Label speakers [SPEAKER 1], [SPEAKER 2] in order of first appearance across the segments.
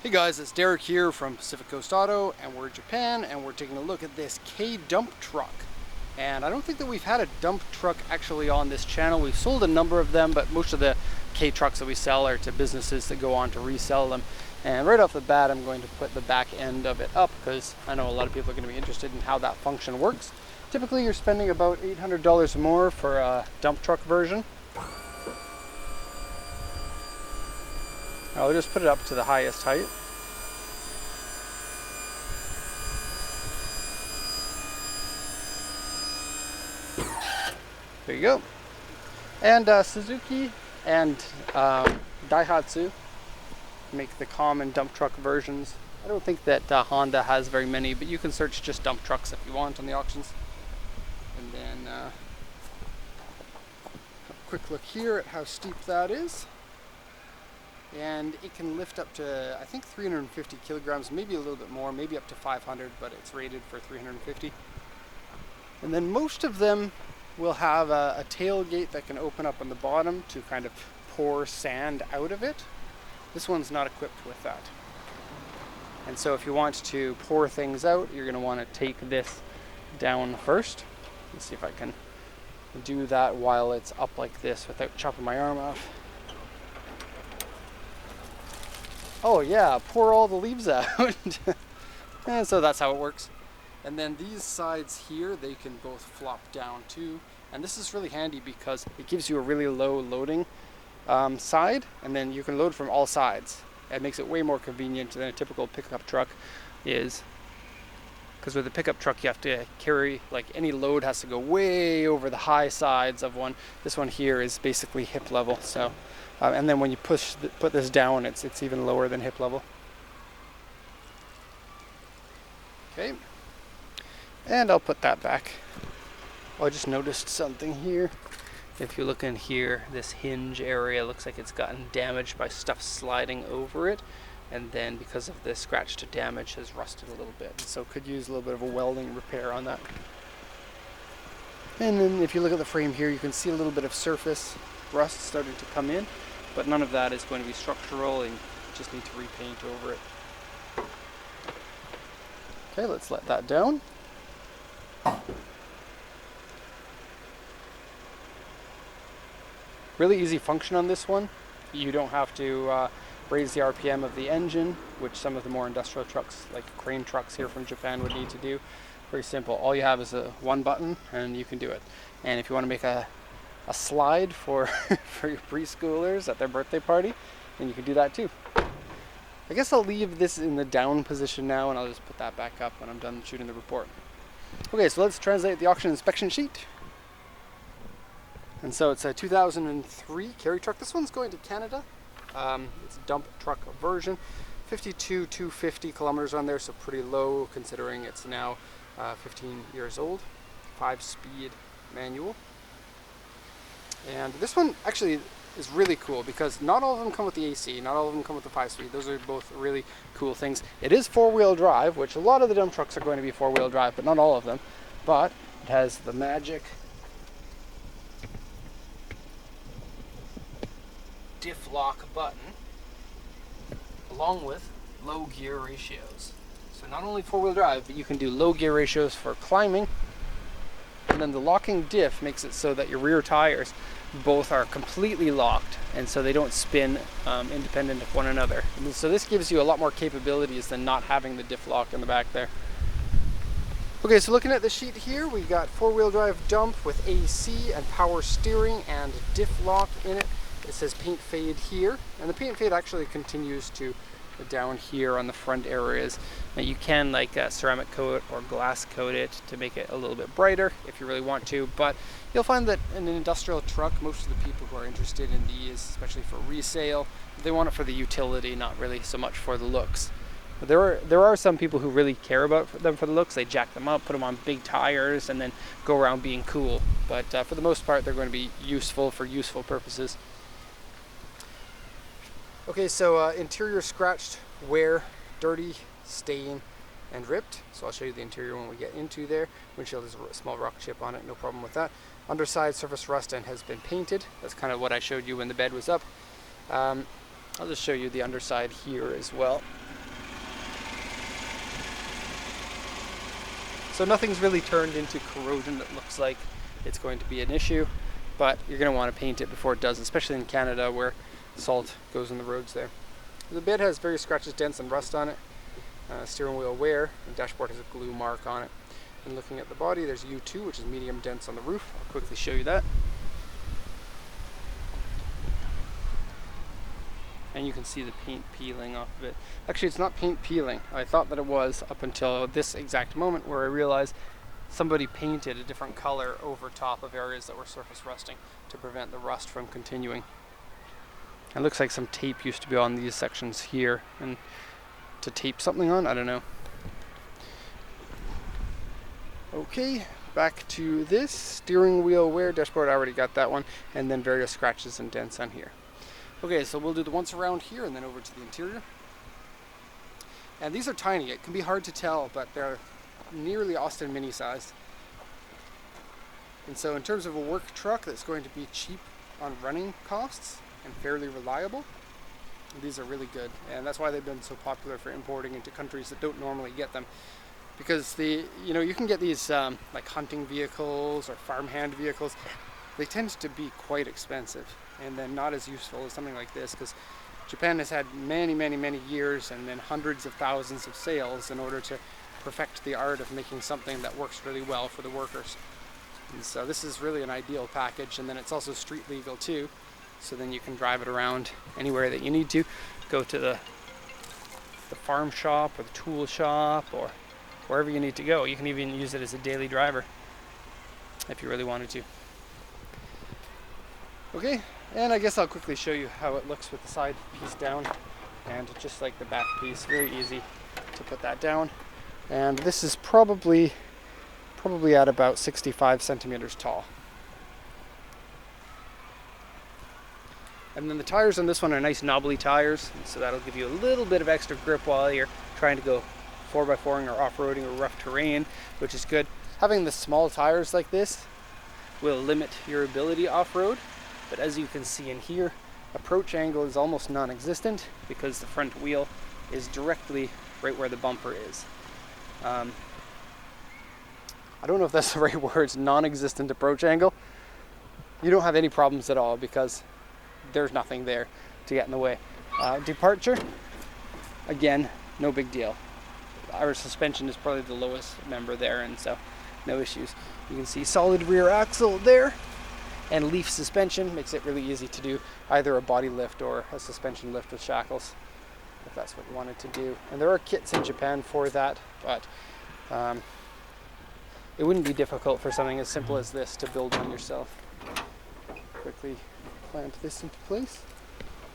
[SPEAKER 1] Hey guys, it's Derek here from Pacific Coast Auto, and we're in Japan, and we're taking a look at this K dump truck. And I don't think that we've had a dump truck actually on this channel. We've sold a number of them, but most of the K trucks that we sell are to businesses that go on to resell them. And right off the bat, I'm going to put the back end of it up because I know a lot of people are going to be interested in how that function works. Typically, you're spending about $800 more for a dump truck version. I'll just put it up to the highest height. There you go. And Suzuki and Daihatsu make the common dump truck versions. I don't think that Honda has very many, but you can search just dump trucks if you want on the auctions. And then a quick look here at how steep that is. And it can lift up to, I think, 350 kilograms, maybe a little bit more, maybe up to 500, but it's rated for 350. And then most of them will have a tailgate that can open up on the bottom to kind of pour sand out of it. This one's not equipped with that. And so if you want to pour things out, you're going to want to take this down first. Let's see if I can do that while it's up like this without chopping my arm off. Oh yeah, pour all the leaves out. And so that's how it works. And then these sides here, they can both flop down too. And this is really handy because it gives you a really low loading side, and then you can load from all sides. It makes it way more convenient than a typical pickup truck is. Because with a pickup truck, you have to carry, like, any load has to go way over the high sides of one. This one here is basically hip level. So, and then when you put this down, it's even lower than hip level. Okay. And I'll put that back. Oh, I just noticed something here. If you look in here, this hinge area looks like it's gotten damaged by stuff sliding over it. And then because of the scratch to damage has rusted a little bit. So could use a little bit of a welding repair on that. And then if you look at the frame here, you can see a little bit of surface rust starting to come in. But none of that is going to be structural, and you just need to repaint over it. Okay, let's let that down. Really easy function on this one. You don't have to raise the RPM of the engine, which some of the more industrial trucks, like crane trucks here from Japan, would need to do. Very simple. All you have is one button, and you can do it. And if you want to make a slide for for your preschoolers at their birthday party, then you can do that too. I guess I'll leave this in the down position now, and I'll just put that back up when I'm done shooting the report. Okay, so let's translate the auction inspection sheet. And so it's a 2003 carry truck. This one's going to Canada. It's a dump truck version. 52,250 kilometers on there, so pretty low considering it's now 15 years old. 5-speed manual. And this one actually is really cool because not all of them come with the AC, not all of them come with the 5-speed. Those are both really cool things. It is 4-wheel drive, which a lot of the dump trucks are going to be 4-wheel drive, but not all of them. But it has the magic diff lock button along with low gear ratios. So not only 4-wheel drive, but you can do low gear ratios for climbing. And then the locking diff makes it so that your rear tires both are completely locked, and so they don't spin independent of one another. And so this gives you a lot more capabilities than not having the diff lock in the back there. Okay, so looking at the sheet here, we got 4-wheel drive dump with AC and power steering and diff lock in it. It says paint fade here, and the paint fade actually continues to down here on the front areas. Now you can like ceramic coat or glass coat it to make it a little bit brighter if you really want to, but you'll find that in an industrial truck, most of the people who are interested in these, especially for resale, they want it for the utility, not really so much for the looks. But there are some people who really care about them for the looks. They jack them up, put them on big tires, and then go around being cool. But for the most part, they're going to be useful for useful purposes. Okay, so interior scratched, wear, dirty, stain, and ripped. So I'll show you the interior when we get into there. Windshield has a small rock chip on it, no problem with that. Underside surface rust and has been painted. That's kind of what I showed you when the bed was up. I'll just show you the underside here as well. So nothing's really turned into corrosion that looks like it's going to be an issue, but you're going to want to paint it before it does, especially in Canada where salt goes in the roads there. The bed has various scratches, dents, and rust on it. Steering wheel wear, and dashboard has a glue mark on it. And looking at the body, there's U2, which is medium dents on the roof. I'll quickly show you that. And you can see the paint peeling off of it. Actually, it's not paint peeling. I thought that it was up until this exact moment where I realized somebody painted a different color over top of areas that were surface rusting to prevent the rust from continuing. It looks like some tape used to be on these sections here, and to tape something on, I don't know. Okay, back to this. Steering wheel wear, dashboard, I already got that one, and then various scratches and dents on here. Okay, so we'll do the once around here and then over to the interior. And these are tiny. It can be hard to tell, but they're nearly Austin Mini sized. And so in terms of a work truck that's going to be cheap on running costs and fairly reliable, these are really good. And that's why they've been so popular for importing into countries that don't normally get them. Because you can get these like hunting vehicles or farmhand vehicles. They tend to be quite expensive and then not as useful as something like this, because Japan has had many years and then hundreds of thousands of sales in order to perfect the art of making something that works really well for the workers. And so this is really an ideal package, and then it's also street legal too, so then you can drive it around anywhere that you need to. Go to the farm shop or the tool shop or wherever you need to go. You can even use it as a daily driver if you really wanted to. Okay, and I guess I'll quickly show you how it looks with the side piece down, and just like the back piece, very easy to put that down. And this is probably at about 65 centimeters tall. And then the tires on this one are nice knobbly tires, so that'll give you a little bit of extra grip while you're trying to go 4x4ing or off-roading or rough terrain, which is good. Having the small tires like this will limit your ability off-road. But as you can see in here, approach angle is almost non-existent because the front wheel is directly right where the bumper is. I don't know if that's the right words, non-existent approach angle. You don't have any problems at all because there's nothing there to get in the way. Departure, again, no big deal. Our suspension is probably the lowest member there, and so no issues. You can see solid rear axle there. And leaf suspension makes it really easy to do either a body lift or a suspension lift with shackles, if that's what you wanted to do. And there are kits in Japan for that, but it wouldn't be difficult for something as simple as this to build one yourself. Quickly plant this into place.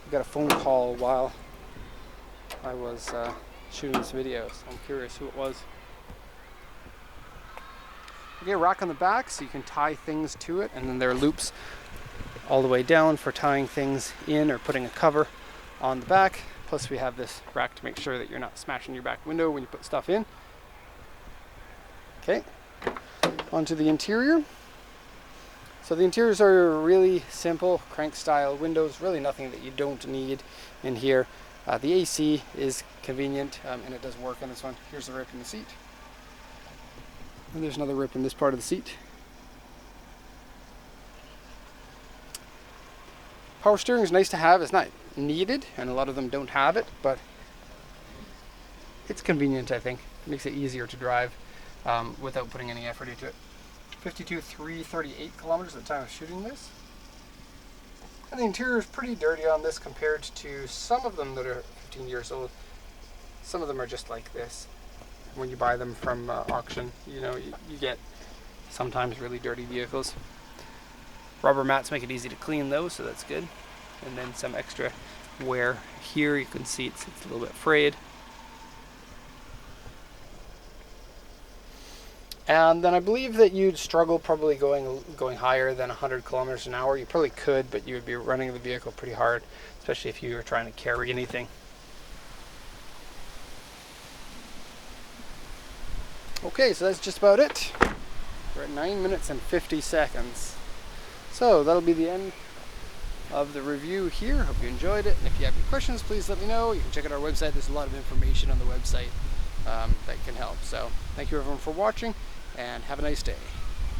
[SPEAKER 1] I got a phone call while I was shooting this video, so I'm curious who it was. Okay, rack on the back so you can tie things to it, and then there are loops all the way down for tying things in or putting a cover on the back. Plus we have this rack to make sure that you're not smashing your back window when you put stuff in. Okay, onto the interior. So the interiors are really simple, crank style windows, really nothing that you don't need in here. The AC is convenient and it does work on this one. Here's the rip in the seat. And there's another rip in this part of the seat. Power steering is nice to have. It's not needed, and a lot of them don't have it, but it's convenient, I think. It makes it easier to drive without putting any effort into it. 52,338 kilometers at the time of shooting this. And the interior is pretty dirty on this compared to some of them that are 15 years old. Some of them are just like this. When you buy them from auction, you get sometimes really dirty vehicles. Rubber mats make it easy to clean though, so that's good. And then some extra wear here. You can see it's a little bit frayed. And then I believe that you'd struggle probably going higher than 100 kilometers an hour. You probably could, but you would be running the vehicle pretty hard, especially if you were trying to carry anything. Okay, so that's just about it. We're at 9 minutes and 50 seconds. So that'll be the end of the review here. Hope you enjoyed it. And if you have any questions, please let me know. You can check out our website. There's a lot of information on the website that can help. So thank you everyone for watching, and have a nice day.